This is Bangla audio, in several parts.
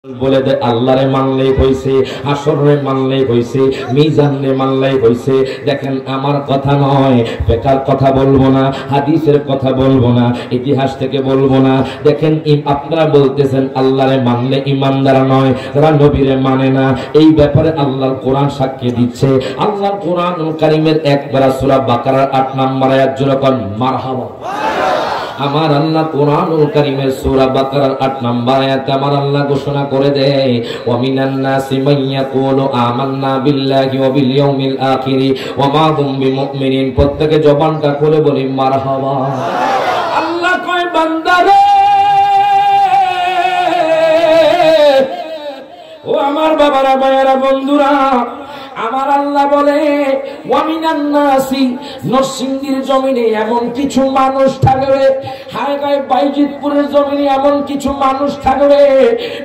বলে দে আল্লাহরে মানলেই হইছে, আসরে মানলেই হইছে, মিজানে মানলেই হইছে। দেখেন আমার কথা নয়, বেকার কথা বলবো না, হাদিসের কথা বলবো না, ইতিহাস থেকে বলবো না। দেখেন আপনারা বলতেছেন আল্লাহরে মানলে ইমানদার নয়, যারা নবীরে মানে না। এই ব্যাপারে আল্লাহর কোরআন সাক্ষী দিচ্ছে। আল্লাহর কোরআনুল কারীমের একবার সূরা বাকারার ৮ নম্বর আয়াত জোরে কোন মারহাবা। আমার আল্লাহ কোরআনুল কারীমের সূরা বাকারার ৮ নম্বর আয়াতে আমার আল্লাহ ঘোষণা করে দেয়, ওয়া মিনান নাসি মান ইয়াকুলু আমান্না বিল্লাহি ওয়া বিল ইয়াউমিল আখির ওয়া মা হুম বিমুমিনিন। প্রত্যেকে জবানটা খুলে বলি মারহাবা। আল্লাহ কয় বান্দারে, ও আমার বাবারা, ভাইয়েরা, বন্ধুরা, আমার আল্লাহ বলে ওয়ামিনান নাসি, নরসিংদীর জমিনে এমন কিছু মানুষ থাকবে, হায়গায় বাইজিতপুরের জমিনে এমন কিছু মানুষ থাকবে,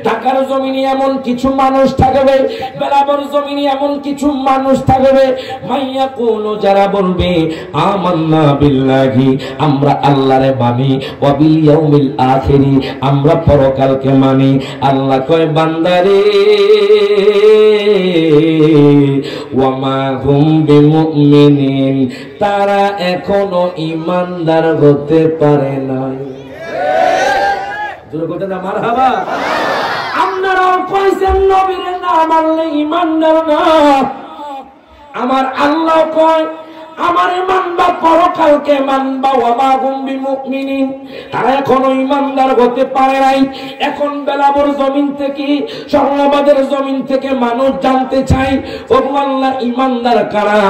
ঢাকার জমিনে এমন কিছু মানুষ থাকবে, বেলাবর জমিনে এমন কিছু মানুষ থাকবে, মাইয়া কোন যারা বলবে আমান্না বিল্লাহি, আমরা আল্লাহরে মানি, ওয়া বিল ইয়াউমিল আখির, আমরা পরকালকে মানি। আল্লাহ কয় বান্দারে ওয়ামা হুম বিমুমিনিন, তারা এখনো ইমানদার হতে পারে নাই। জোরে বলতে না মারহাবা। আপনারাও কইছেন নবীর না মানলে ইমানদার না। আমার আল্লাহ কয় আমারে মানবা, পরকালকে মানবা, ওয়ামা হুম বিমুমিনিন, তারা এখনো ইমানদার হতে পারে নাই। এখন বেলাবর জমিন থেকে, স্বর্ণবাদের জমিন থেকে মানুষ জানতে চায় ও আল্লাহ ইমানদার কারা।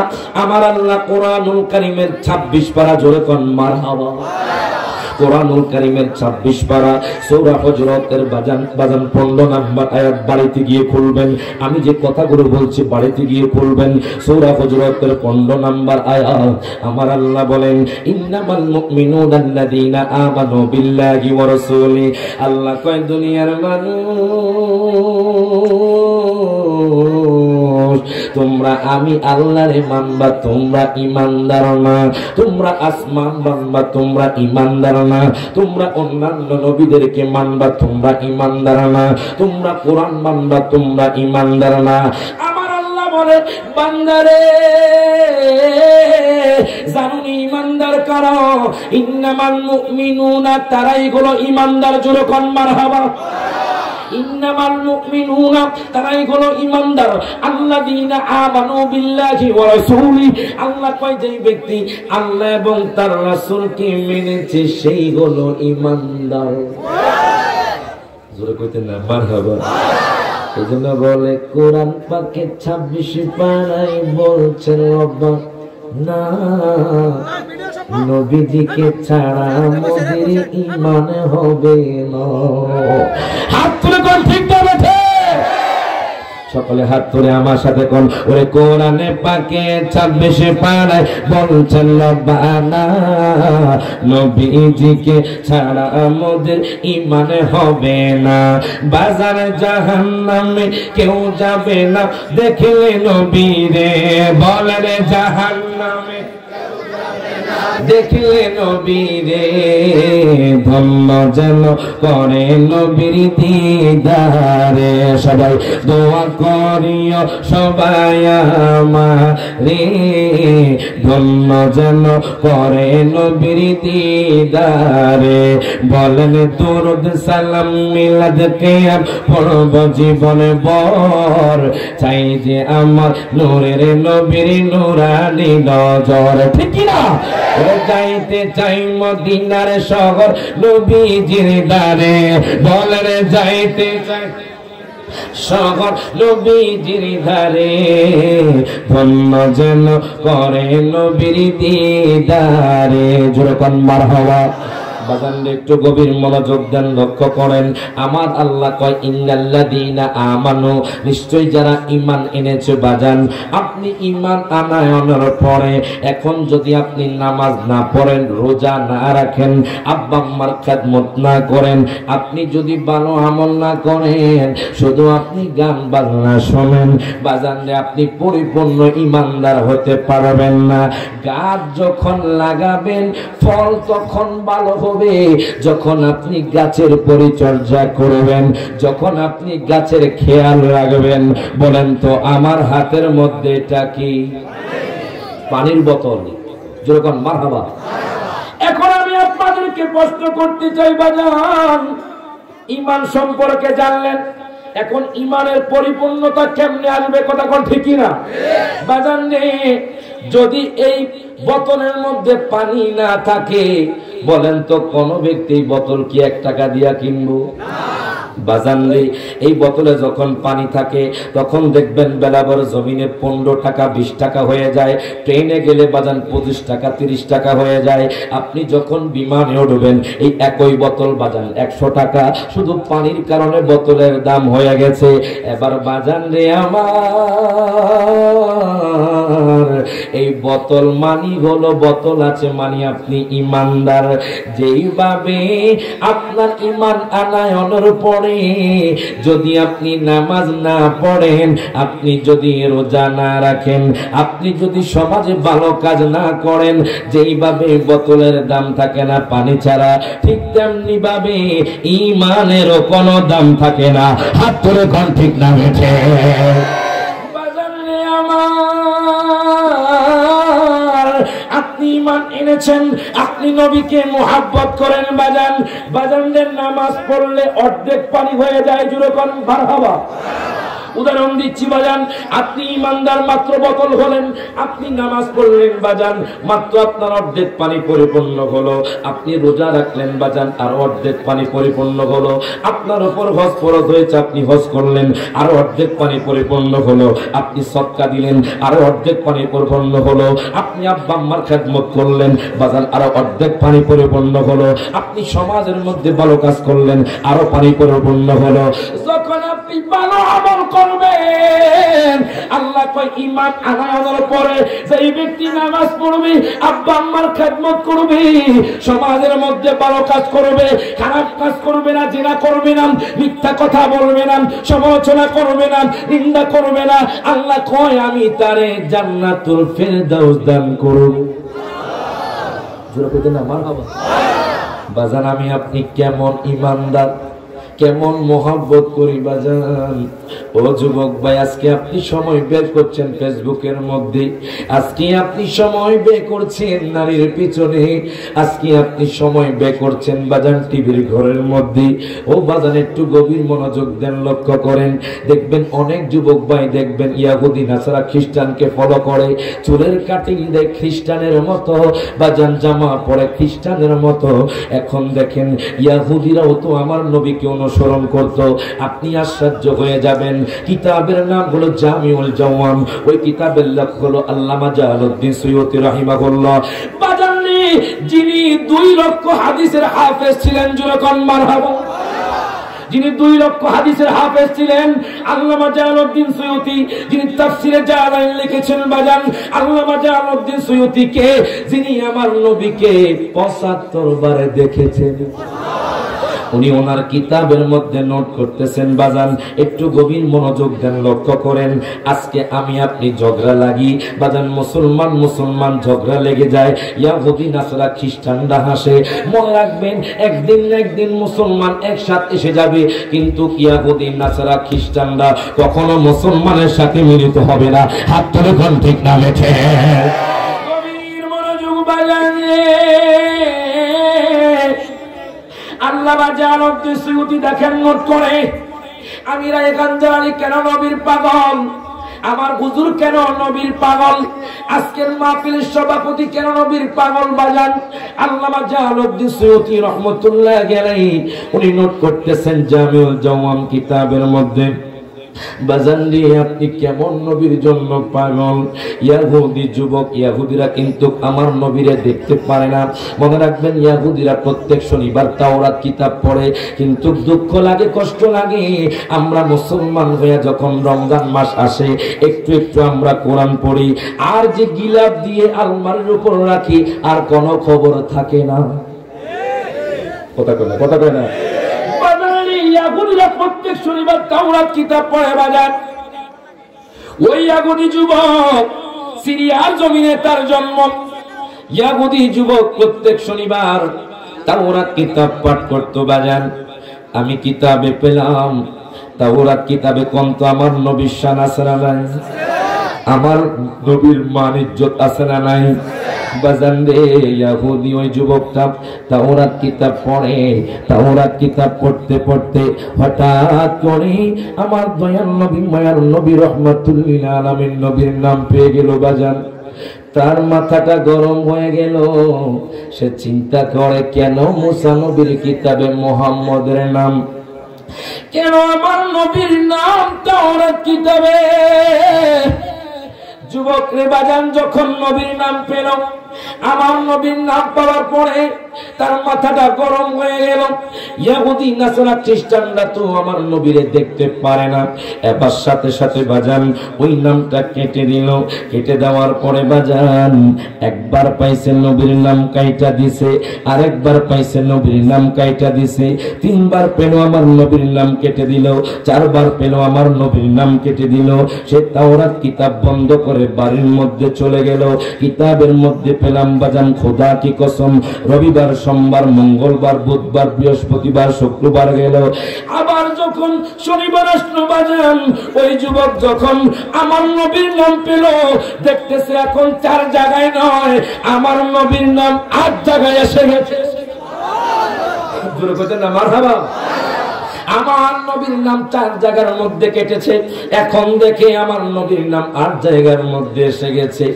আমার আল্লাহ কোরআনুল কারীমের 26 পারা জোরে কোন মারহাবা। কোরআনুল কারীমের 26 পারা সূরা হুজুরাতের বাজান 15 নম্বর আয়াত বাড়িতে গিয়ে খুলবেন। আমি যে কথাগুলো বলছি বাড়িতে গিয়ে খুলবেন। সূরা হুজুরাতের 15 নম্বর আয়াত আমার আল্লাহ বলেন ইন্নামাল মুমিনুনা আল্লাযীনা আমানু বিল্লাহি ওয়া রাসূলি। আল্লাহ কয় দুনিয়ার মানুষ, তোমরা আমি আল্লাহরে মানবা, তোমরা ইমানদার না। তোমরা আসমান মানবা, তোমরা ইমানদার না। তোমরা অন্যান্য নবীদেরকে মানবা, তোমরা ইমানদার না। তোমরা কোরআন মানবা, তোমরা ইমানদার না। আমার আল্লাহ বলে বান্দারে জানুনি ইমানদার কারা। ইন্নামাল মুমিনুনা, তারাই হলো ইমানদার। জোরে কোন মারহাবা। ইন্নামাল মুমিনুনা, তারাই হলো ইমানদার আল্লাযীনা আমানু বিল্লাহি ওয়া রাসূলি। আল্লাহ কয় যে ব্যক্তি আল্লাহ এবং তার রাসূলকে মেনেছে সেই হলো ইমানদার। জোরে কইতেন না মারহাবা। এজন্য বলে কোরআন পাকে 26 পারায় বলছেন রব্বা না, নবীজিকে ছাড়া মোদের ঈমান হবে না। হাত তুলে কোন ঠিক না বেঠে, সকলে হাত তুলে আমার সাথে কোন ওরে কোরআনে পাকে 26 পারায় বলছেন রব্বানা, নবীজিকে ছাড়া মোদের ঈমান হবে না। বাজার জাহান্নামে কেউ যাবে না দেখলে নবীরে, বলে রে জাহান্নামে দেখলে নবীরে, ধন্য যেন করে নবীর দিদারে। সবাই দোয়া করিও সবাই আমারে, ধন্য যেন করে নবীর দিদারে। বলেন দরুদ সালাম মিলাদ কিয়াম পড়ব জীবনে বর, চাই যে আমার নূরের নবীর নূরানি নজর। ঠিক কি না? যাইতে চাই মদিনার শহর নবীজির দ্বারে, বলেন যাইতে চাই শহর নবীজির ধারে, ধন্য যেন করে নবীর দিদারে। জোরে কোন মারহাবা। বাজান একটু গভীর মনোযোগ দেন, লক্ষ্য করেন। আমার আল্লাহ কয় ইন্নাল্লাযীনা আমানু, নিশ্চয় যারা ঈমান এনেছে। বাজান আপনি ঈমান আনায়নের পরে এখন যদি আপনি নামাজ না পড়েন, রোজা না রাখেন, আব্বা আম্মার খেদমত না করেন, আপনি যদি ভালো আমল না করেন, শুধু আপনি গান বাজনা শোনেন, বাজান আপনি পরিপূর্ণ ঈমানদার হতে পারবেন না। গাছ যখন লাগাবেন ফল তখন ভালো হবে যখন আপনি গাছের পরিচর্যা করবেন, যখন আপনি গাছের খেয়াল রাখবেন। বলেন তো আমার হাতের মধ্যে এটা কি? পানির বোতল। যেরকম মারহাবা। এখন আমি আপনাদেরকে প্রশ্ন করতে চাই বাজান, ঈমান সম্পর্কে জানলেন, এখন ঈমানের পরিপূর্ণতা কেমনে আসবে? কথা কোন ঠিক না বাজান রে? যদি এই বোতলের মধ্যে পানি না থাকে, বলেন তো কোন ব্যক্তি বোতল কি 1 টাকা দিয়া কিনবো? বাজান রে, এই বোতলে যখন পানি থাকে তখন দেখবেন বেলাভর জমিনে 15 টাকা 20 টাকা হয়ে যায়, ট্রেনে গেলে বাজান 25 টাকা 30 টাকা হয়ে যায়। আপনি যখন বিমানে উঠবেন এই একই বোতল বাজান 100 টাকা, শুধু পানির কারণে বোতলের দাম হয়ে গেছে। এবার বাজান রে আমার, এই বোতল মানি হলো বোতল আছে মানি আপনি ইমানদার। যেইভাবে আপনার ইমান আনায়নের পর যদি আপনি নামাজ না পড়েন, আপনি যদি রোজা না রাখেন, আপনি যদি সমাজে ভালো কাজ না করেন, যেইভাবে বোতলের দাম থাকে না পানি ছাড়া, ঠিক তেমনি ভাবে ঈমানেরও কোনো দাম থাকে না। হাত ধরে কোন ঠিক না বেঠে? আপনি ঈমান এনেছেন, আপনি নবীকে মুহাব্বত করেন বাজান, বাজানদের নামাজ পড়লে অর্ধেক পানি হয়ে যায়। জুড়ে কোন মারহাবা। উদাহরণ দিচ্ছি বাজান, আপনি ইমানদার মাত্র বোতল হলেন, আপনি নামাজ পড়লেন বাজান, মাত্র আপনার অর্ধেক পানি পরিপূর্ণ হলো। আপনি রোজা রাখলেন বাজান, আর অর্ধেক পানি পরিপূর্ণ হলো। আপনার উপর হজ ফরজ হয়েছে, আপনি হজ করলেন, আর অর্ধেক পানি পরিপূর্ণ হলো। আপনি সদকা দিলেন, আর অর্ধেক পানি পরিপূর্ণ হলো। আপনি আব্বা আম্মার খেদমত করলেন বাজান, আর অর্ধেক পানি পরিপূর্ণ হলো। আপনি সমাজের মধ্যে ভালো কাজ করলেন, আরো পানি পরিপূর্ণ হলো। যখন আপনি ভালো আমল করবেন, আল্লাহ কয় ঈমান আনার পরে যেই ব্যক্তি নামাজ পড়বে, আব্বা আম্মার খেদমত করবে, সমাজের মধ্যে ভালো কাজ করবে, খারাপ কাজ করবে না, জিনা করবে না, মিথ্যা কথা বলবে না, সমালোচনা করবে না, নিন্দা করবে না, আল্লাহ কয় আমি তারে জান্নাতুল ফেরদাউস দান করব। জোরে বলতে না মারহাবা। বাজান আমি আপনি কেমন ঈমানদার, কেমন মোহাব্বত করি বাজান। ও যুবক ভাই, আজকে আপনি সময় বের করছেন ফেসবুকের মধ্যে, আজকে আপনি সময় বের করছেন নারীর পিছনে, আজকে আপনি সময় বের করছেন বাজান টিভির ঘরের মধ্যে। ও বাজান একটু গভীর মনোযোগ দেন, লক্ষ্য করেন, দেখবেন অনেক যুবক ভাই দেখবেন ইয়াহুদি নাসারা খ্রিস্টানকে ফলো করে, চুলের কাটিং দেয় খ্রিস্টানের মতো, বাজান জামা পরে খ্রিস্টানের মতো। এখন দেখেন ইয়াহুদিরাও তো আমার নবীকে অনুসরণ করত। আপনি আশ্চর্য হয়ে যাবেন। কিতাবের নাম হলো জামিউল জাওয়াম, ওই কিতাবের লেখক হলো আল্লামা জালালউদ্দিন সুয়ুতী রাহিমাহুল্লাহ। বাজাননি যিনি 2 লক্ষ হাদিসের হাফেজ ছিলেন, যখন মারহাবা, যিনি 2 লক্ষ হাদিসের হাফেজ ছিলেন আল্লামা জালালউদ্দিন সুয়ুতী, যিনি তাফসীরে জালালাইন লিখেছেন বাজান, আল্লামা জালালউদ্দিন সুয়ুতী কে, যিনি আমার নবীকে 75 বারে দেখেছেন। উনি ওনার কিতাবের মধ্যে নোট করতেছেন বাজান, একটু গভীর মনোযোগ দেন, লক্ষ্য করেন। আজকে আমি আপনি ঝগড়া লাগি বাজান, মুসলমান ঝগড়া লেগে যায়, ইয়াহুদি নাসারা খ্রিস্টানরা হাসে। মনে রাখবেন একদিন না একদিন মুসলমান একসাথে এসে যাবে, কিন্তু ইয়াহুদি নাসারা খ্রিস্টানরা কখনো মুসলমানের সাথে মিলিত হবে না। হাত ধরে কোন ঠিক না বেঠে? গভীর মনোযোগ বাজান। আল্লামা জালালউদ্দিন সুয়ুতী দেখেন নোট করে, আমিরা এখানজালি কেন নবীর পাগল, আমার হুজুর কেন নবীর পাগল, আজকের মাহফিলের সভাপতি কেন নবীর পাগল বাজান। আল্লামা জালালউদ্দিন সুয়ুতী রহমাতুল্লাহ আলাইহি উনি নোট করতেছেন জামিউল জাওয়াম কিতাবের মধ্যে। বাজান রে আপনি কেমন নবীর জন্য পাগল? ইয়াহুদি যুবক, ইয়াহুদিরা কিন্তু আমার নবীরে দেখতে পারে না। মনে রাখবেন ইয়াহুদিরা প্রত্যেক শনিবার তাওরাত কিতাব পড়ে, কিন্তু দুঃখ লাগে, কষ্ট লাগে, আমরা মুসলমান হয়ে যখন রমজান মাস আসে একটু একটু আমরা কোরআন পড়ি, আর যে গিলাপ দিয়ে আলমারির উপর রাখি আর কোনো খবর থাকে না। কথা কয় না। ইয়াহুদিরা প্রত্যেক শনিবার তাওরাত কিতাব পড়ে বাজার। ওই ইয়াহুদি যুবক সিরিয়ার জমিনে তার জন্ম। ইয়াহুদি যুবক প্রত্যেক শনিবার তাওরাত কিতাব পাঠ করতো বাজান। আমি কিতাবে পেলাম তাওরাত কিতাবে কোন তো আমার নবীর শান আছে না নাই, আমার নবীর মান ইজ্জত আছে না নাই বাজান রে। ইহুদি ওই যুবকটা তাওরাত কিতাব পড়ে, তাওরাত কিতাব পড়তে পড়তে হঠাৎ করে আমার দয়াল নবী মায়ার নবী রাহমাতুল লিল আলামিন নবীর নাম পেয়ে গেল বাজান। তার মাথাটা গরম হয়ে গেল। সে চিন্তা করে কেন মুসা নবীর কিতাবে মুহাম্মদের নাম, কেন আমার নবীর নাম তাওরাত কিতাবে। যুবক রে বাজান, যখন নবীর নাম পেল, আমার নবীর নাম পাওয়ার পরে তার মাথাটা গরম হয়ে গেল। ইহুদি নাসারা খ্রিস্টানরা তো আমার নবীরে দেখতে পারে না, এবার সাথে সাথে বাজান ওই নামটা কেটে দিল। কেটে দেওয়ার পরে বাজান একবার পাইছে নবীর নাম কাইটা দিছে, আরেকবার পাইছে নবীর নাম কাইটা দিছে, তিনবার পেল আমার নবীর নাম কেটে দিল, চারবার পেল আমার নবীর নাম কেটে দিল। সে তাওরাত কিতাব বন্ধ করে বাড়ির মধ্যে চলে গেল। কিতাবের মধ্যে পেলাম বাজান খোদা কি কসম, রবিবার, সোমবার, মঙ্গলবার, বুধবার, বৃহস্পতিবার, শুক্রবার গেল। আবার যখন শনিবার আসলো বাজান, ওই যুবক যখন আমার নবীর নাম পেল, দেখতেছে এখন 4 জায়গায় নয়, আমার নবীর নাম 8 জায়গায় এসে গেছে। মারহাবা। আমার নবীর নাম 4 জায়গার মধ্যে কেটেছে, এখন দেখে আমার নবীর নাম 8 জায়গার মধ্যে এসে গেছে।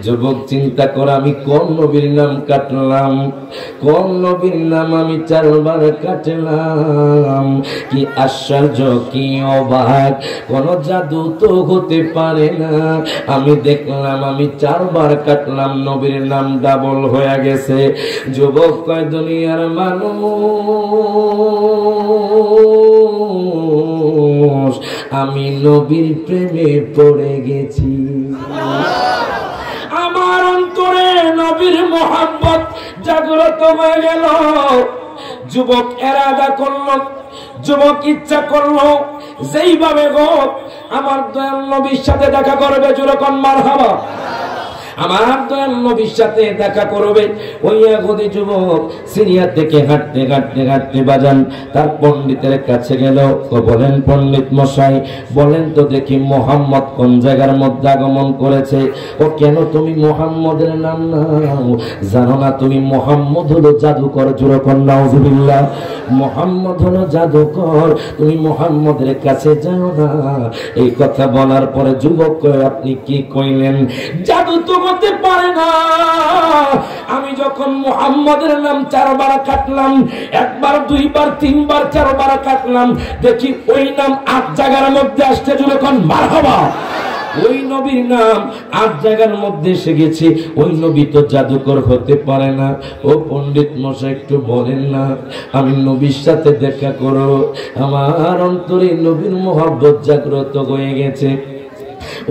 যুবক চিন্তা করে আমি কোন নবীর নাম কাটলাম, কোন নবীর নাম আমি 4 বার কাটলাম। কি আশ্চর্য, কি অবাক, কোন জাদু তো হতে পারে না। আমি দেখলাম আমি 4 বার কাটলাম, নবীর নাম ডাবল হয়ে গেছে। যুবক কয় দুনিয়ার মানুষ, আমি নবীর প্রেমে পড়ে গেছি। আমার অন্তরে নবীর মোহাব্বত জাগ্রত হয়ে গেল। যুবক এরাদা করল, যুবক ইচ্ছা করলো যেইভাবে হোক আমার দয়াল নবীর সাথে দেখা করবে। যখন মারহাবা, আমার দয়াল নবীর সাথে দেখা করবে। ওই ইহুদি যুবক সিরিয়া থেকে হাঁটতে হাঁটতে হাঁটতে বাজান তার পণ্ডিতের কাছে গেল। ও বলেন, পণ্ডিত মশাই বলেন তো দেখি মুহাম্মদ কোন জায়গার মধ্যে আগমন করেছে? ও কেন তুমি মুহাম্মদের নাম নাও? জানো না তুমি মুহাম্মদ হলো জাদুকর? যুরকন নাউজুবিল্লাহ। মুহাম্মদ হলো জাদুকর, তুমি মুহাম্মদের কাছে যাও না। এই কথা বলার পরে যুবক কয়, আপনি কি কইলেন? জাদু তো হতে পারে না। আমি যখন মুহাম্মদের নাম 4 বার কাটলাম, 1 বার 2 বার 3 বার 4 বার কাটলাম, দেখি ওই নাম 8 জায়গার মধ্যে আসছে। যখন মারহাবা, ওই নবীর নাম 8 জায়গার মধ্যে এসে গেছে। ওই নবী তো জাদুকর হতে পারে না। ও পণ্ডিত মশাই একটু বলেন না, আমি নবীর সাথে দেখা করো। আমার অন্তরে নবীর মোহাব্বত জাগ্রত হয়ে গেছে।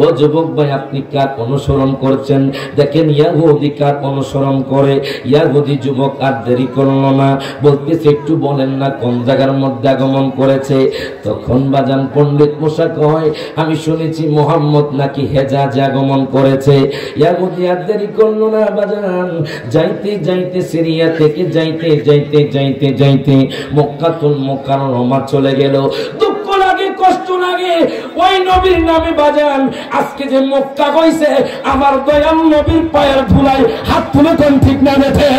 ও যুবক ভাই, আপনি কার অনুসরণ করছেন? দেখেন ইহুদি কার অনুসরণ করে। ইহুদি যুবক আর দেরি করলো না, বলতেছে একটু বলেন না কোন জায়গার মধ্যে আগমন করেছে। তখন বাজান পণ্ডিত মশাই কয়, আমি শুনেছি মুহাম্মদ নাকি হেজাজে আগমন করেছে। ইহুদি আর দেরি করলো না বাজান, যাইতে যাইতে সিরিয়া থেকে যাইতে যাইতে যাইতে যাইতে মক্কাতুল মুকাররমা চলে গেল। দুঃখ লাগে, কষ্ট লাগে, ওই নবীর নামে বাজান আজকে যে মক্কা হইছে, আমার দয়াল নবীর পায়ের ধুলায় হাত তুলে কোন ঠিক না বেঠে।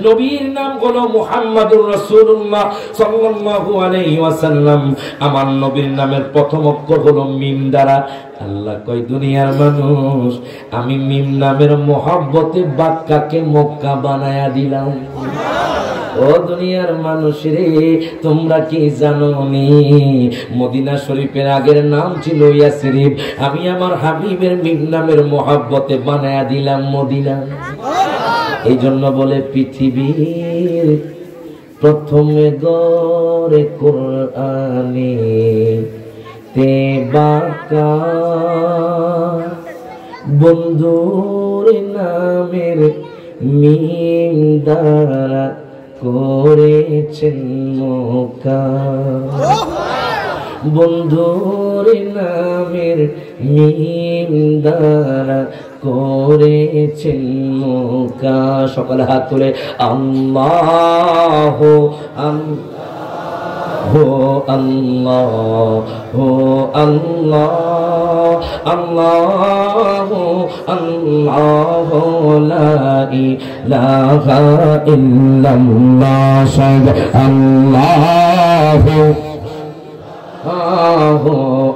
নবীর নাম হলো মুহাম্মাদুর রাসূলুল্লাহ সাল্লাল্লাহু আলাইহি ওয়াসাল্লাম। আমার নবীর নামের প্রথম অক্ষর হলো মিম দ্বারা। আল্লাহ কয়, দুনিয়ার মানুষ, আমি মিম নামের মোহাব্বতে বাক্কাকে মক্কা বানায়া দিলাম। ও দুনিয়ার মানুষ রে, তোমরা কি জানো নি মদিনা শরীফের আগের নাম ছিল ইয়াসরিব। আমি আমার হাবিবের মিম নামের মোহাব্বতে বানায়া দিলাম মদিনা। এই জন্য বলে পৃথিবীর প্রথমে গড়ে কোরআনে তে বাঁকা বন্ধুর নামের মিম দ্বারা করেছেন মক্কা। বন্ধুর নামের মিম দ্বারা করেছেন মুকা সকলে হাত তুলে আল্লাহ हो अल्लाह हो अल्लाह अल्लाह अल्लाह ला इलाहा इल्लल्लाह सब अल्लाह हो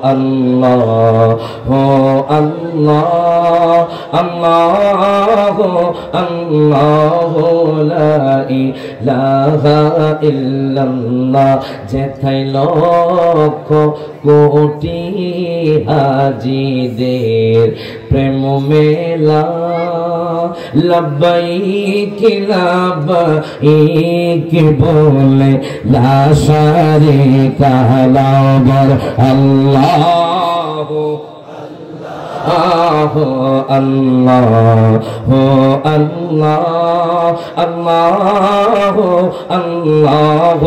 अल्लाह हो अल्लाह अल्लाह अल्लाह ला इलाहा इल्लल्लाह जेथाय लक्ष कोटि हाजीদের প্রেম মেলা লব্বাইক লব্বাইক বলে লা শারিকা লাহু আল্লাহ अल्लाह हो अल्लाह अल्लाह अल्लाह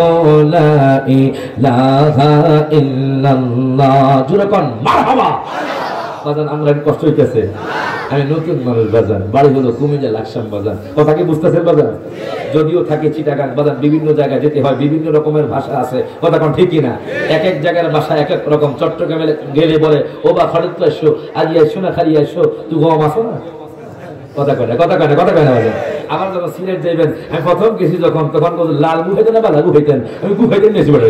ला इलाहा इल्लल्लाह जुरे कोन मारहाबा বাজান আমরা কষ্ট হইতেছে আমি নতুন মানুষ বাজান বাড়ি হলো কুমিল্লা লাকসাম বাজান কথা কি বুঝতেছেন বাজান যদিও থাকে চিটাগাং বাজান বিভিন্ন জায়গায় যেতে হয় বিভিন্ন রকমের ভাষা আছে কথা কোন ঠিক না এক এক জায়গার ভাষা এক এক রকম চট্টগ্রামে গেলে বলে ও বা খড়িত আসো আজ আইসো না খালি আইসো তুই গম আসো না কথা কয় না বাজান আমার যখন সিলেট যাইবেন আমি প্রথম গেছি যখন তখন লাল গুহাইতেন না বালা গুহাইতেন আমি গুহাইতেন বেশি বেড়ে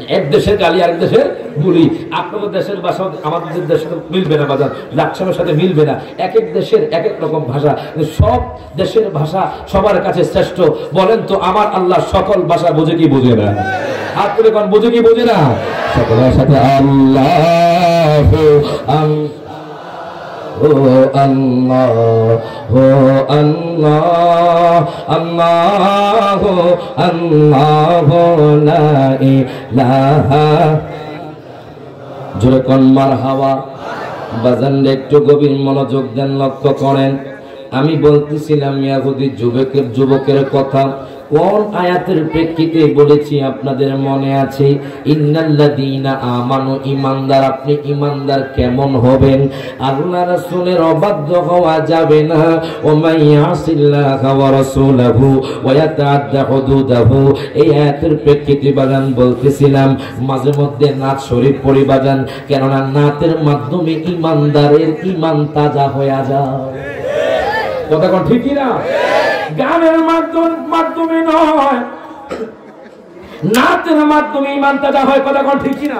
এক দেশের গালি আরেক দেশের গুলি আপনাদের দেশের ভাষা আমাদের দেশের সাথে মিলবে না বাজার লাকসামের সাথে মিলবে না এক এক দেশের এক এক রকম ভাষা সব দেশের ভাষা সবার কাছে শ্রেষ্ঠ বলেন তো আমার আল্লাহ সকল ভাষা বোঝে কি বোঝে না হাত তুলে কোন বোঝে কি বোঝে না সকলের সাথে আল্লাহ हो अल्लाह हो अल्लाह अल्लाह हो अल्लाह ला इलाहा जोरे कोन मारहाबा বাজান একটু গভীর মনোযোগ দেন লক্ষ্য করেন আমি বলতেছিলাম ইয়াহুদি যুবকের কথা কোন আয়াতের প্রেক্ষিতে বলেছি আপনাদের মনে আছে ইন্নাল্লাযীনা আমানু ঈমানদার আপনি ঈমানদার কেমন হবেন আল্লাহ রাসূলের অবাধ্য হওয়া যাবে না ওয়া মাইয়াসিল্লাহা ওয়া রাসূলাহু ওয়া ইয়াতাআদ্দা হুদুদাহু এই আয়াতের প্রেক্ষিতে বাজান বলতেছিলাম মাঝে মধ্যে নাত শরীফ পড়ি বাজান কেননা নাতের মাধ্যমে ঈমানদারের ঈমান তাজা হয়ে যায় কথা কোন ঠিক না গানের মাধ্যমে নয় নাচের মাধ্যমে ঈমান তাজা হয় কথা কোন ঠিক না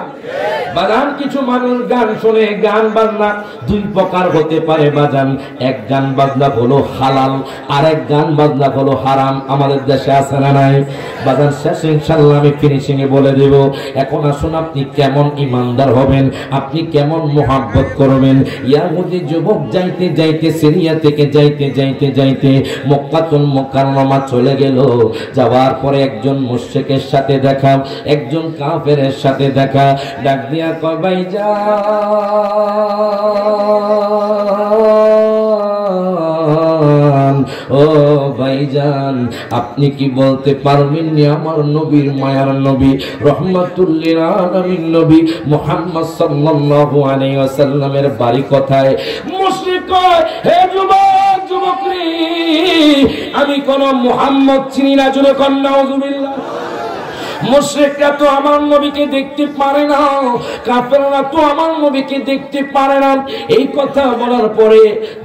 বাজান কিছু মানুষ গান শুনে গান বাজনা দুই প্রকার হতে পারে বাজান এক গান বাজনা হলো হালাল আর এক গান বাজনা হলো হারাম আমাদের দেশে আছে না নাই বাজান শেষ ইনশাআল্লাহ আমি ফিনিশিং এ বলে দেব এখন আসুন আপনি কেমন ঈমানদার হবেন আপনি কেমন মুহাব্বত করবেন ইয়াহুদি যুবক যাইতে যাইতে সিরিয়া থেকে যাইতে মক্কাতুল মুকাররমা চলে গেল যাওয়ার পরে একজন মুশরিকের সাথে দেখা একজন কাফেরের সাথে দেখা ডাক দিয়া কয় ভাইজান ও ভাইজান আপনি কি বলতে পারবেন না আমার নবীর মায়ার নবী রহমাতুল লিল আলামিন নবী মুহাম্মদ সাল্লাল্লাহু আলাইহি ওয়াসাল্লামের বাড়ি কোথায় মুশরিক কয় হে যুবকরি আমি কোন মুহাম্মদ চিনি না জুরে কোন নাউযুবিল্লাহ মুশরিকরা তো আমার নবীকে দেখতে পারে না কাফেররা তো আমার নবীকে দেখতে পারে না এই কথা বলার পরে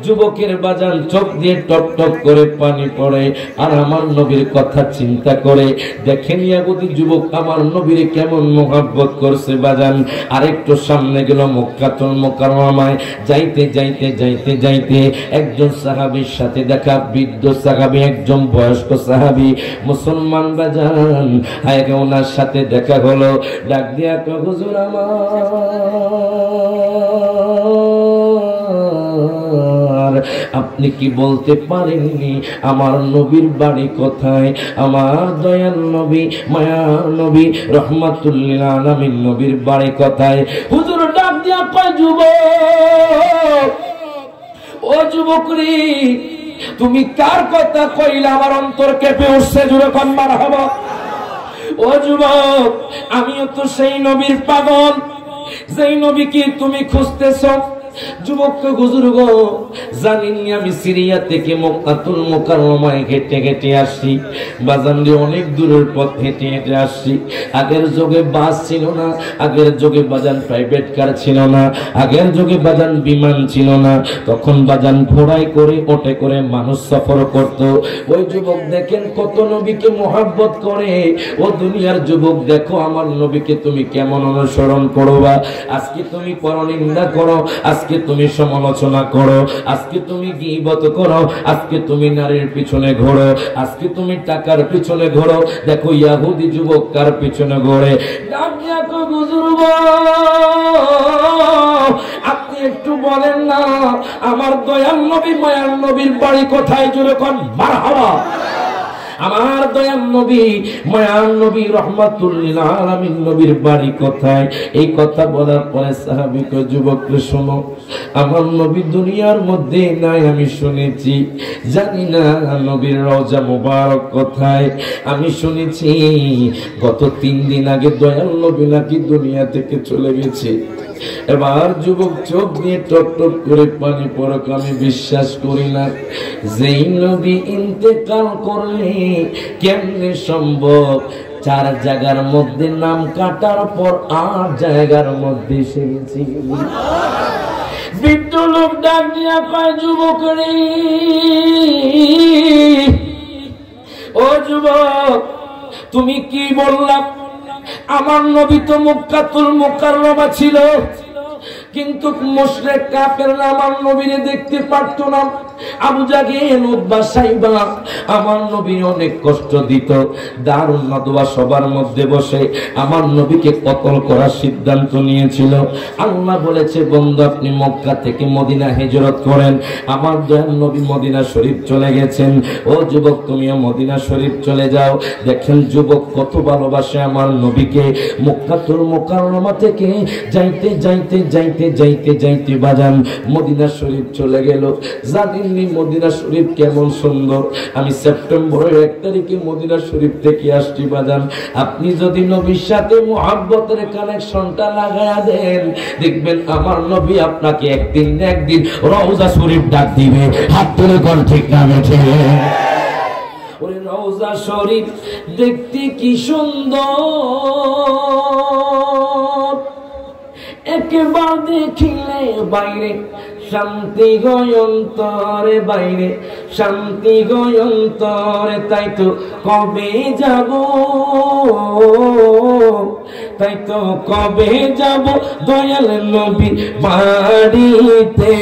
যুবকের বাজান চোখ দিয়ে টপ টপ করে পানি পড়ে আর আমার নবীর কথা চিন্তা করে দেখেন ইয়াহুদি যুবক আমার নবীর কেমন মুহাব্বত করছে বাজান আরেকটু সামনে গেল মক্কাতুল মুকাররমায় যাইতে একজন সাহাবীর সাথে দেখা বৃদ্ধ সাহাবী একজন বয়স্ক সাহাবী মুসলমান বাজান হায় ওনার সাথে দেখা হলো ডাক দিয়া কয় হুজুর আমার আপনি কি বলতে পারেননি আমার নবীর বাড়ি কোথায় আমার দয়াল নবী মায়ার নবী রহমাতুল লিল আলামিন নবীর বাড়ি কোথায় হুজুর ডাক দিয়া কয় যুবক ও যুবকরি তুমি কার কথা কইলা আমার অন্তর কেঁপে উঠছে জুরে কোন মারহাবা ও যুবক আমিও তো সেই নবীর পাগল যেই নবীকে তুমি খুঁজতেছো যুবক বুজুর্গ, জানিনি আমি সিরিয়া থেকে মক্কাতুল মুকাররমায় হেঁটে হেঁটে আসছি বাজান রে, অনেক দূরের পথ হেঁটে হেঁটে আসছি। আগের যুগে বাস ছিল না, আগের যুগে বাজান প্রাইভেট কার ছিল না, আগের যুগে বাজান বিমান ছিল না, তখন বাজান ঘোড়ায় করে ওটে করে মানুষ সফর করত। ওই যুবক দেখেন কত নবীকে মোহাব্বত করে। ও দুনিয়ার যুবক দেখো আমার নবীকে তুমি কেমন অনুসরণ করবা। আজকে তুমি পরনিন্দা করো, আজকে তুমি সমালোচনা করো, আজকে তুমি গীবত করো, আজকে তুমি নারীর পিছনে ঘোরো, আজকে তুমি টাকার পিছনে ঘোরো। দেখো ইহুদি যুবক কার পিছনে ঘোরে। বুজুর্গ, আপনি একটু বলেন না আমার দয়াল নবী মায়ার নবীর বাড়ি কোথায়? জোরে কোন মারহাবা। আমার দয়াল নবী মায়ার নবী রহমাতুল্লিল আলামিন নবীর বাড়ি কোথায়? এই কথা বলার পরে সাহাবী কয়, যুবকরে শোনো, আমার নবী দুনিয়ার মধ্যে নাই, আমি শুনেছি, জানি না নবীর রওজা মুবারক কোথায়। আমি শুনেছি গত 3 দিন আগে দয়াল নবী নাকি দুনিয়া থেকে চলে গেছে। এবার যুবক চোখ দিয়ে টপ টপ করে পানি পড়ক, আমি বিশ্বাস করি না যেই নবী ইন্তেকাল করলে কেমনে সম্ভব 4 জায়গার মধ্যে নাম কাটার পর 8 জায়গার মধ্যে এসে গেছি। বৃদ্ধ লোক ডাক দিয়া কয়, যুবক রে, ও যুবক তুমি কি বললা? আমার নবী তো মক্কাতুল মুকাররমা ছিল, কিন্তু মুশরিক কাফেররা আমার নবীরে দেখতে পারতো না। আবু জাহেল, উতবা, সাইবা আমার নবীর অনেক কষ্ট দিত। দারুন নাদওয়া সবার মধ্যে বসে আমার নবীকে কতল করার সিদ্ধান্ত নিয়েছিল। আল্লাহ বলেছে, বন্ধু আপনি মক্কা থেকে মদিনা হিজরত করেন। আমার দয়াল নবী মদিনা শরীফ চলে গেছেন। ও যুবক তুমিও মদিনা শরীফ চলে যাও। দেখেন যুবক কত ভালোবাসে আমার নবীকে। মক্কাতুল মুকাররমা থেকে যাইতে যাইতে যাইতে যাইতে যাইতে বাজান মদিনা শরীফ চলে গেল। জানেননি মদিনা শরীফ কেমন সুন্দর? আমি সেপ্টেম্বরের 1 তারিখে মদিনা শরীফ থেকে আসছি বাজান। আপনি যদি নবীর সাথে মুহাব্বতের কানেকশনটা লাগায়া দেন, দেখবেন আমার নবী আপনাকে একদিন না একদিন রওজা শরীফ ডাক দিবে। হাত তুলে কোন ঠিক না বেঠে? ওরে রওজা শরীফ দেখতে কি সুন্দর, একবার দেখিলে বাইরে শান্তি গয়ন্তরে, বাইরে শান্তি গয়ন্তরে। তাই তো কবে যাব, তাই তো কবে যাব দয়াল নবী বাড়িতে,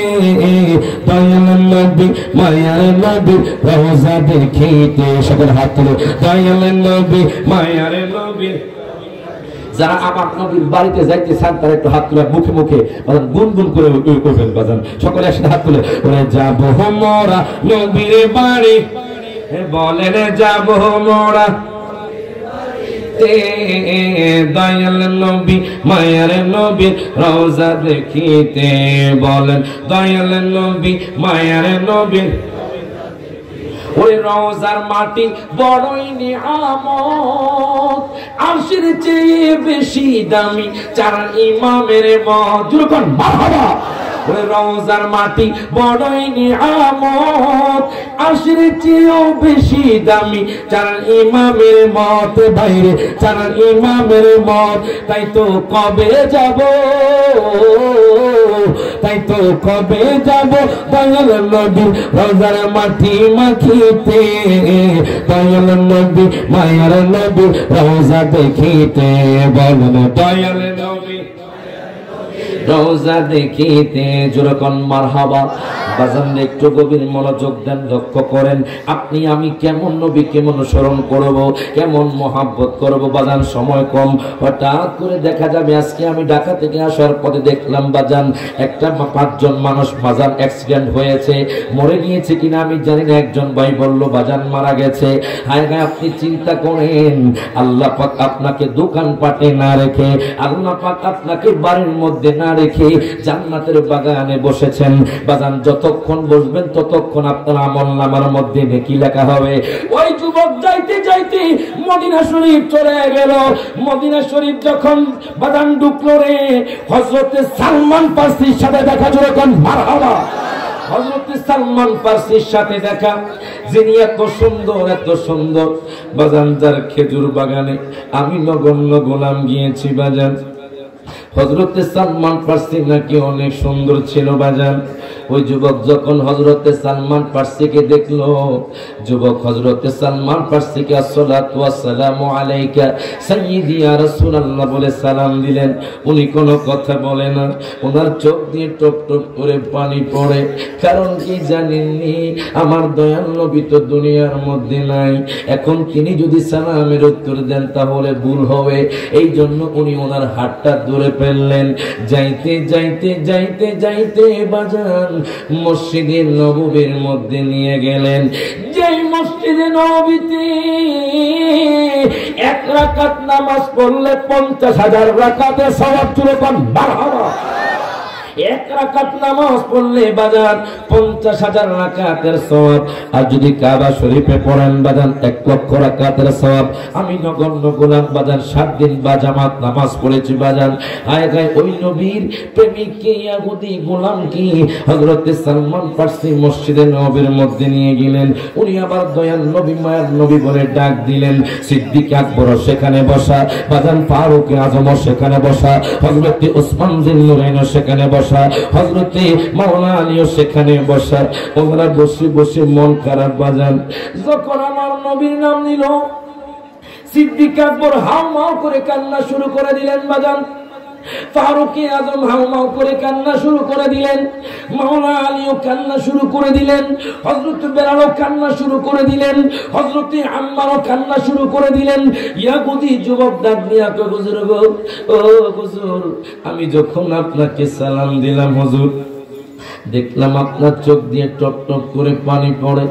দয়াল নবী মায়ার নবী রওজা দেখিতে। সকল হাত তুলে দয়াল নবী মায়ার নবী। যারা আমার নবীর বাড়িতে যাইতে চান তারা একটু হাত তুলে মুখে মুখে গুনগুন করে করবেন বাজান। সকলে একসাথে হাত তুলে ওরে যাব মোরা নবীর বাড়ি, বলেন যাব মোরা দয়াল নবী মায়ার নবী রওজা দেখিতে। বলেন দয়াল নবী মায়ার নবী। ওই রওজার মাটি বড়ই নিয়ামত, আরশের চেয়ে বেশি দামি 4 ইমামের মত। যখন মারহাবা। ওই রওজার মাটি বড়ই নিয়ামত, আরশের চেয়েও বেশি দামি 4 ইমামের মত। বাইরে 4 ইমামের মত। তাই তো কবে যাব, তাই তো কবে যাব দয়াল নবী রওজার মাটি মাখিতে, দয়াল নবী মায়ার নবী রওজা দেখিতে। বলেন দয়াল নবী রওজা দেখিতে। যেরকম মারহাবা। বাজান একটু গভীর মনোযোগ দেন, লক্ষ্য করেন আপনি আমি কেমন নবীকে অনুসরণ করব, কেমন মহাব্বত করব। বাজান সময় কম, হঠাৎ করে দেখা যাবে আজকে আমি ঢাকা থেকে আসার পথে দেখলাম বাজান একটা 5 জন মানুষ বাজান অ্যাক্সিডেন্ট হয়েছে, মরে গিয়েছে কিনা আমি জানি না। একজন ভাই বলল বাজান মারা গেছে। হায় হায়, আপনি চিন্তা করেন আল্লাহ পাক আপনাকে দোকান পাটে না রেখে, আল্লাহ পাক আপনাকে বাড়ির মধ্যে না রেখে জান্নাতের বাগানে বসেছেন। বাজান যত যতক্ষণ বসবেন ততক্ষণ আপনার আমলনামার মধ্যে নেকি লেখা হবে। ওই যুবক যাইতে যাইতে মদিনা শরীফ চলে গেল। মদিনা শরীফ যখন বাদান ঢুকলো রে, হযরতে সালমান ফারসির সাথে দেখা, জোরে কোন মারহাবা। হযরতে সালমান ফারসির সাথে দেখা, যিনি এত সুন্দর বাজান, যার খেজুর বাগানে আমি নগণ্য গোলাম গিয়েছি বাজান। হযরতে সালমান ফারসি নাকি অনেক সুন্দর ছিল বাজান। ওই যুবক যখন হযরতে সালমান ফারসিকে দেখলো, যুবক হযরতে সালমান ফারসিকে আসসালাতু ওয়াসসালামু আলাইকা সাইয়্যিদি ইয়া রাসূলুল্লাহ বলে সালাম দিলেন। উনি কোনো কথা বলে না, ওনার চোখ দিয়ে টপ টপ করে পানি পড়ে। কারণ কি জানেননি, আমার দয়াল নবী তো দুনিয়ার মধ্যে নাই। এখন তিনি যদি সালামের উত্তর দেন তাহলে ভুল হবে। এই জন্য উনি ওনার হাতটা ধরে ফেললেন। যাইতে যাইতে যাইতে যাইতে বাজান মসজিদে নববীর মধ্যে নিয়ে গেলেন। যেই মসজিদে নববীতে এক রাকাত নামাজ পড়লে 50,000 রাকাতের সওয়াব চলে পান। মারহাবা। এক রাকাত নামাজ পড়লে বাজান 50,000 রাকাতের সওয়াব। আর যদি কাবা শরীফে পড়েন বাজান 1 লক্ষ রাকাতের সওয়াব। আমি নগণ্য গোলাম বাজান 7 দিন বা জামাত নামাজ পড়েছি বাজান। আয় গায় ওই নবীর প্রেমিক কি, ইহুদি গোলাম কি, হযরতে সালমান ফারসি মসজিদে নববীর মধ্যে নিয়ে গেলেন। উনি আবার দয়াল নবী, মায়ার নবী বলে ডাক দিলেন। সিদ্দিক আকবর সেখানে বসা বাজান, ফারুক আজম সেখানে বসা, হযরতে ওসমান জিন্নুরাইন সেখানে বসা, হযরতে মাওলানা আলীও সেখানে বসা। ওনারা বসে বসে মন খারাপ বাজান। যখন আমার নবীর নাম নিল, সিদ্দিক আকবর হাউমাউ করে কান্না শুরু করে দিলেন বাজান। ফারুক আজম হাউমাউ করে কান্না শুরু করে দিলেন। মাওলানা আলীও কান্না শুরু করে দিলেন। হযরত বেলালও কান্না শুরু করে দিলেন। হযরতে আম্মারও কান্না শুরু করে দিলেন। ইয়াহুদি যুবক ডাক দিয়া কয়, হুজুর গো, ও হুজুর, আমি যখন আপনাকে সালাম দিলাম হুজুর, দেখলাম আপনার চোখ দিয়ে টপ টপ করে পানি পড়ে।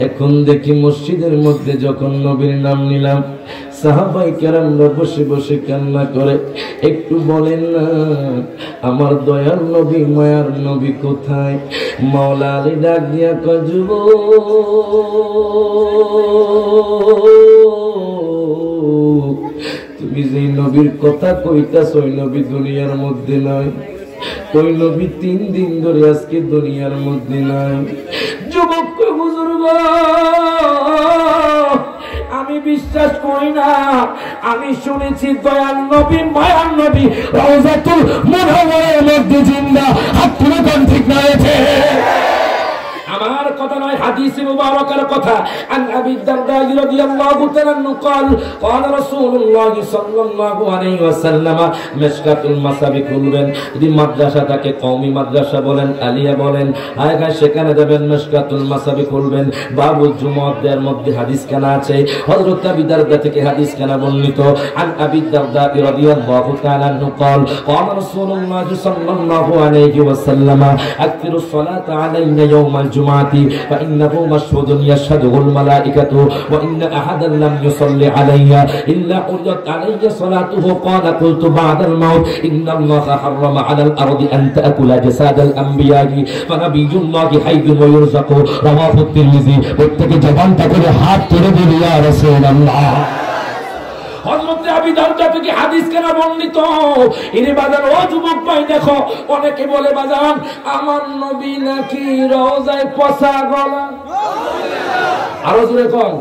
এখন দেখি মসজিদের মধ্যে যখন নবীর নাম নিলাম, সাহাবায়ে কেরামরা বসে বসে কান্না করে। একটু বলেন না, আমার দয়াল নবী, মায়ার নবী কোথায়? মাওলা আলী ডাক দিয়া কয়, তুমি যে নবীর কথা কইতাছ, ওই নবী দুনিয়ার মধ্যে নয়। ওই নবী 3 দিন ধরে আজকে দুনিয়ার মধ্যে নাই। যুবক হুজুর গো, আমি বিশ্বাস করি না। আমি শুনেছি দয়াল নবী, মায়ার নবী রওজাতুল মুনাওয়ারার মধ্যে জিন্দা। হাত তুলে কোন ঠিক নয়েছে? আমার কথা নয়, হাদিসে মুবারকের কথা। আন আবি দারদা রাদিয়াল্লাহু তাআলা قال قال رسول الله সাল্লাল্লাহু আলাইহি ওয়াসাল্লাম, মিশকাতুল মাসাবি খুলবেন। যদি মাদ্রাসা থাকে, কওমি মাদ্রাসা বলেন, আলিয়া বলেন, আয়গা সেখানে যাবেন, মিশকাতুল মাসাবি খুলবেন। বাবুল জুমাতের মধ্যে হাদিস কেনা আছে। হযরত আবি দারদা থেকে হাদিস কেনা বর্ণিত। আন আবি দারদা রাদিয়াল্লাহু তাআলা قال قال رسول الله সাল্লাল্লাহু আলাইহি ওয়াসাল্লাম, আকথিরুস সালাতা আলাইনা ইয়াওমাল জুমাতি فإنه مشهود يشهده الملائكة وإن أحدا لم يصلي علي إلا أريت علي صلاته. قال قلت بعد الموت إن الله حرم على الأرض أن تأكل جساد الأنبياء فنبي الله حي ويرزق. رواه الترمذي. প্রত্যেকে জবানটা করে হাত তুলে দিল, ইয়া রাসূলুল্লাহ। হযরতে আবি দারদা থেকে হাদিস কেনা বর্ণিত। এর বাজান ও যুবক ভাই দেখো, অনেকে বলে বাজান আমার নবী নাকি রওজায় পচা গলা। আরো জোরে কম।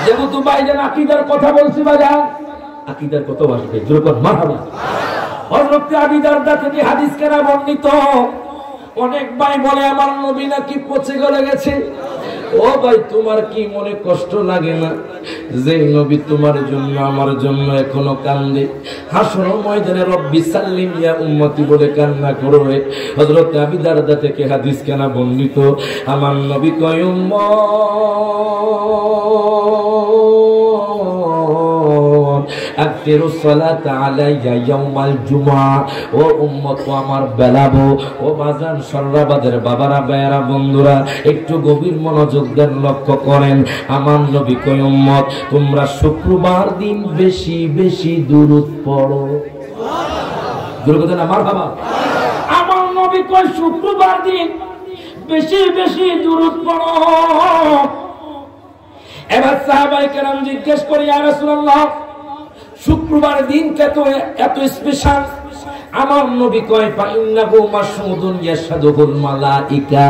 যেহেতু ভাইজান আকীদার কথা বলছি বাজান, আকীদার কত আসবে, জোরে কর মারহাবা। হযরতে আবি দারদা থেকে হাদিস কেনা বর্ণিত। অনেক ভাই বলে আমার নবী নাকি পচে গলে গেছে। ও ভাই, তোমার কি মনে কষ্ট লাগে না যে নবী তোমার জন্য আমার জন্য এখনো কান্দে? হাসর ময়দানে রব্বি সাল্লিম ইয়া উম্মতি বলে কান্না করবে। হযরত আবি দারদা থেকে হাদিস কেনা বর্ণিত। আমার নবী কয়, আকতিরুস সালাতা আলাইয়া ইয়াউমাল জুমআ। ও উম্মত, আমার বেলাবো। ও বাজান সররাবাদের বাবারা, ভাইয়েরা, বন্ধুরা, একটু গভীর মনোযোগ দেন, লক্ষ্য করেন। আমার নবী কয়, উম্মত তোমরা শুক্রবার দিন বেশি বেশি দুরূদ পড়ো। দুরূদ পড়েন আমার বাবা। আমার নবী কয় শুক্রবার দিন বেশি বেশি দুরূদ পড়ো। এবার সাহাবায়ে কেরাম জিজ্ঞেস করে, ইয়া রাসূলুল্লাহ, শুক্রবার দিন এত স্পেশাল? আমার নবী কয়, ফাইন্নাহু মাশহুদুন ইয়াশহাদুহুল মালাইকা।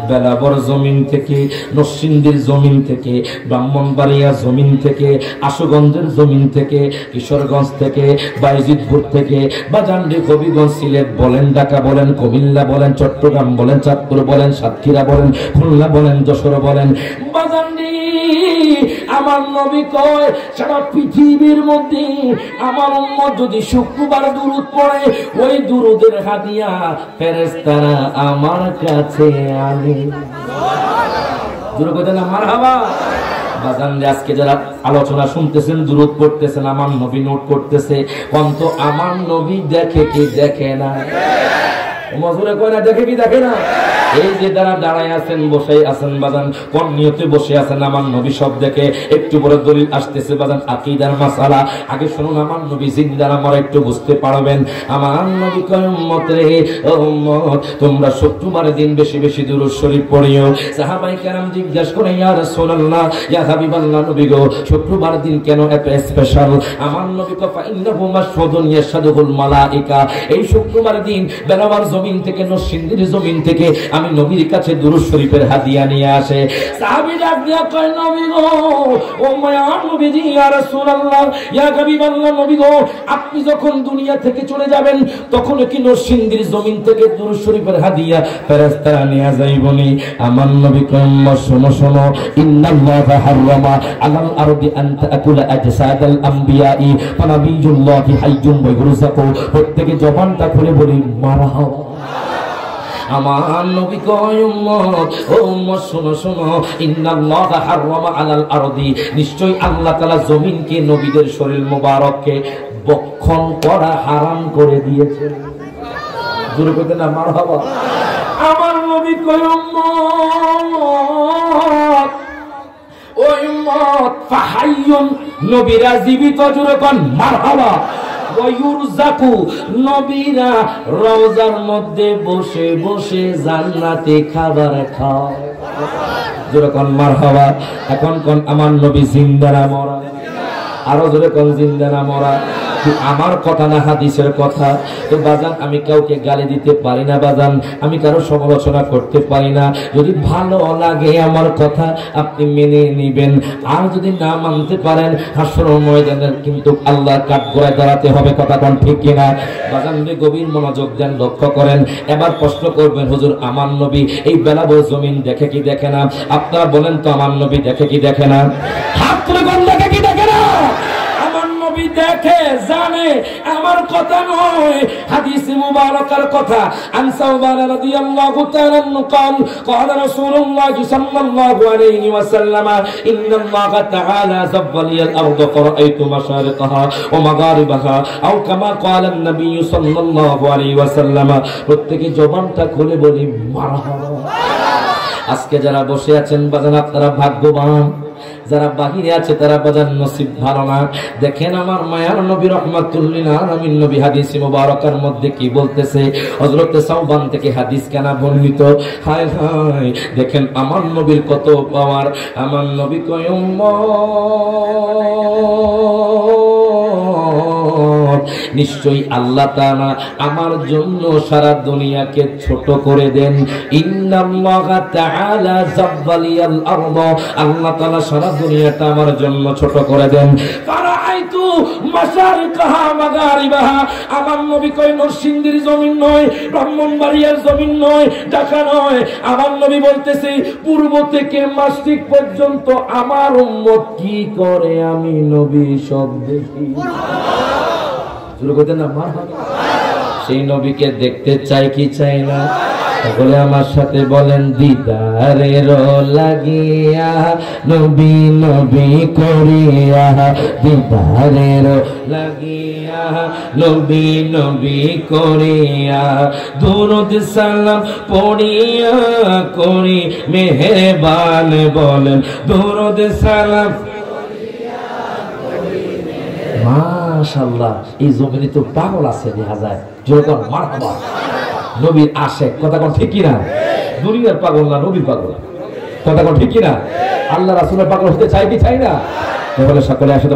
বেলাবর জমিন থেকে, নরসিংদীর জমিন থেকে, ব্রাহ্মণবাড়িয়া জমিন থেকে, আশুগঞ্জের জমিন থেকে, কিশোরগঞ্জ থেকে, বাইজিদপুর থেকে, বাজানডি, হবিগঞ্জ, সিলেট বলেন, ঢাকা বলেন, কুমিল্লা বলেন, চট্টগ্রাম বলেন, চাঁদপুর বলেন, সাতক্ষীরা বলেন, খুলনা বলেন, যশোর বলেন, বাজানডি, আমার নবী কয় সারা পৃথিবীর মধ্যে আমার উম্মত যদি শুক্রবার দুরূদ পড়ে, ওই দুরূদের হাদিয়া ফেরেশতারা আমার কাছে আনে। দুরূদ কইতে না মারহাবা। বাজান, আজকে যারা আলোচনা শুনতেছেন, দুরূদ পড়তেছেন, আমার নবী নোট করতেছে, অন্ত আমার নবী দেখে কি দেখে না? মজুরে কয় না, দেখে কি দেখে না? এই যে যারা দাঁড়ায় আছেন, বসে আছেন বাজান, কোন নিয়তে বসে আছেন, আমার নবী সব দেখে। একটু বড় দলিল আসতেছে বাজান, আকীদার মাসালা। আগে শুনুন, আমার নবী জিন্দার, আমরা একটু বুঝতে পারবেন। আমার নবী কয়, উম্মত রে, ও উম্মত, তোমরা শুক্রবারের দিন বেশি বেশি দুরূদ শরীফ পড়িও। সাহাবায়ে কেরাম জিজ্ঞাসা করে, ইয়া রাসূলুল্লাহ, ইয়া হাবিবাল্লাহ, নবী গো, শুক্রবার দিন কেন এত স্পেশাল? আমার নবী কয়, ফাইন্নাহু মাশহুদুন ইয়াশহাদুহুল মালাইকা। এই শুক্রবার দিন বেলাবার জমিন থেকে, নরসিংদীর জমিন থেকে আমি নবীর কাছে দুরূদ শরীফের হাদিয়া নিয়ে আসে। সাহাবীরা কয়, নবী গো, ও মায়ার নবীজি, ইয়া রাসূলুল্লাহ, ইয়া হাবিবাল্লাহ, নবী গো, আপনি যখন দুনিয়া থেকে চলে যাবেন, তখন কি নরসিংদীর জমিন থেকে দুরূদ শরীফের হাদিয়া ফেরেশতারা নিয়ে যাইবনি? আমার নবী কয়, শোনো শোনো, ইন্নাল্লাহা হারামা আলাল আরদি আন তাকুলা আজসাদাল আমবিয়াই ফানাবিয়ুল্লাহি হাইয়ুন ওয়া ইরযাকু। প্রত্যেকে জবানটা খুলে বলি মারহাবা। আমার নবী কয়, উম্মত, ও উম্মত, শোনো শোনো, ইন্নাল্লাহা হারামা আলাল আরদি, নিশ্চয় আল্লাহ তাআলা জমিনকে, নবীদের শরীর মোবারককে বক্ষণ করা হারাম করে দিয়েছেন। জোরে কইতে না মারহাবা। আমার নবী কয়, উম্মত, ও উম্মত, ফাহাইয়ুন, নবীরা জীবিত, জোরে কোন মারহাবা। নবীরা রওজার মধ্যে বসে বসে জান্নাতে খাবার খায়। জোরে কোন মারহাবা। এখন কোন আমার নবী জিন্দা না মরা? আরো জোরে কোন জিন্দা না মরা? আমার কথা না হাদিসের কথা। তো বাজান, আমি কাউকে গালি দিতে পারি না বাজান, আমি কারো সমালোচনা করতে পারি না। যদি ভালো লাগে আমার কথা, আপনি মেনে নিবেন, আর যদি না মানতে পারেন, হাসরের ময়দানে কিন্তু আল্লাহর কাঠগড়ায় দাঁড়াতে হবে। কথা কোন ঠিক কিনা? বাজান, গভীর মনোযোগ দেন, লক্ষ্য করেন। এবার প্রশ্ন করবেন, হুজুর, আমার নবী এই বেলাবর জমিন দেখে কি দেখে না? আপনারা বলেন তো, আমার নবী দেখে কি দেখে না? হাত তুলে কোন দেখে কি দেখে না? দেখে, জানে, আমার কথা নয়, হাদিসে মুবারাকার কথা। আন সাওবান রাদিয়াল্লাহু তাআলা قال قال رسول الله صلى الله عليه وسلم ان الله تعالى زوّل لي الارض فرأيت مشارقها ومغاربها او كما قال النبي صلى الله عليه وسلم। প্রত্যেকে জবানটা খুলে বলি মারহাবা। আজকে যারা বসে আছেন বাজান, আপনারা ভাগ্যবান। যারা বাহিরে আছে তারা বাজার নসিব ভালো না। দেখেন আমার মায়ার নবী রাহমাতুল্লিল আলামিন নবী হাদিস মুবারকার মধ্যে কি বলতেছে। হযরত সাওবান থেকে হাদিস কেনা বর্ণিত। হায় হায়, দেখেন আমার নবীর কত পাওয়ার। আমার নবী কয়, উম্মত, নিশ্চয়ই আল্লাহ তাআলা আমার জন্য সারা দুনিয়াকে ছোট করে দেন। ইন্নাল্লাহা তাআলা যাব্বালিয়াল আরদ, আল্লাহ তাআলা সারা দুনিয়াটা আমার জন্য ছোট করে দেন। ফারাআইতু মাশারিকাহা মাগারিবাহা, আমার নবী কয় নরসিংদীর জমিন নয়, ব্রাহ্মণবাড়িয়ার জমিন নয়, ঢাকা নয়। আমার নবী বলতেছে পূর্ব থেকে মাশরিক পর্যন্ত আমার উম্মত কি করে আমি নবী সব দেখি। সেই নবীকে দেখতে চাই কি চাই না? বলে আমার সাথে বলেন, দিদারের লাগিয়া নবী নবী করিয়া, দিদারের লাগিয়া নবী নবী করিয়া, দুরূদ সালাম পড়িয়া করি মেহেরবান। বলেন দুরূদ সালাম। মাশাআল্লাহ, এই জমিনে তো পাগল আছে দেখা যায়। যখন মারহাবা, নবীর আশেক, কথা কোন ঠিক কিনা? দুনিয়ার পাগল না, নবীর পাগল। কথা ঠিক কিনা? আল্লাহ রাসূলের পাগল হতে চাই কি চাই না? সকলে আসলে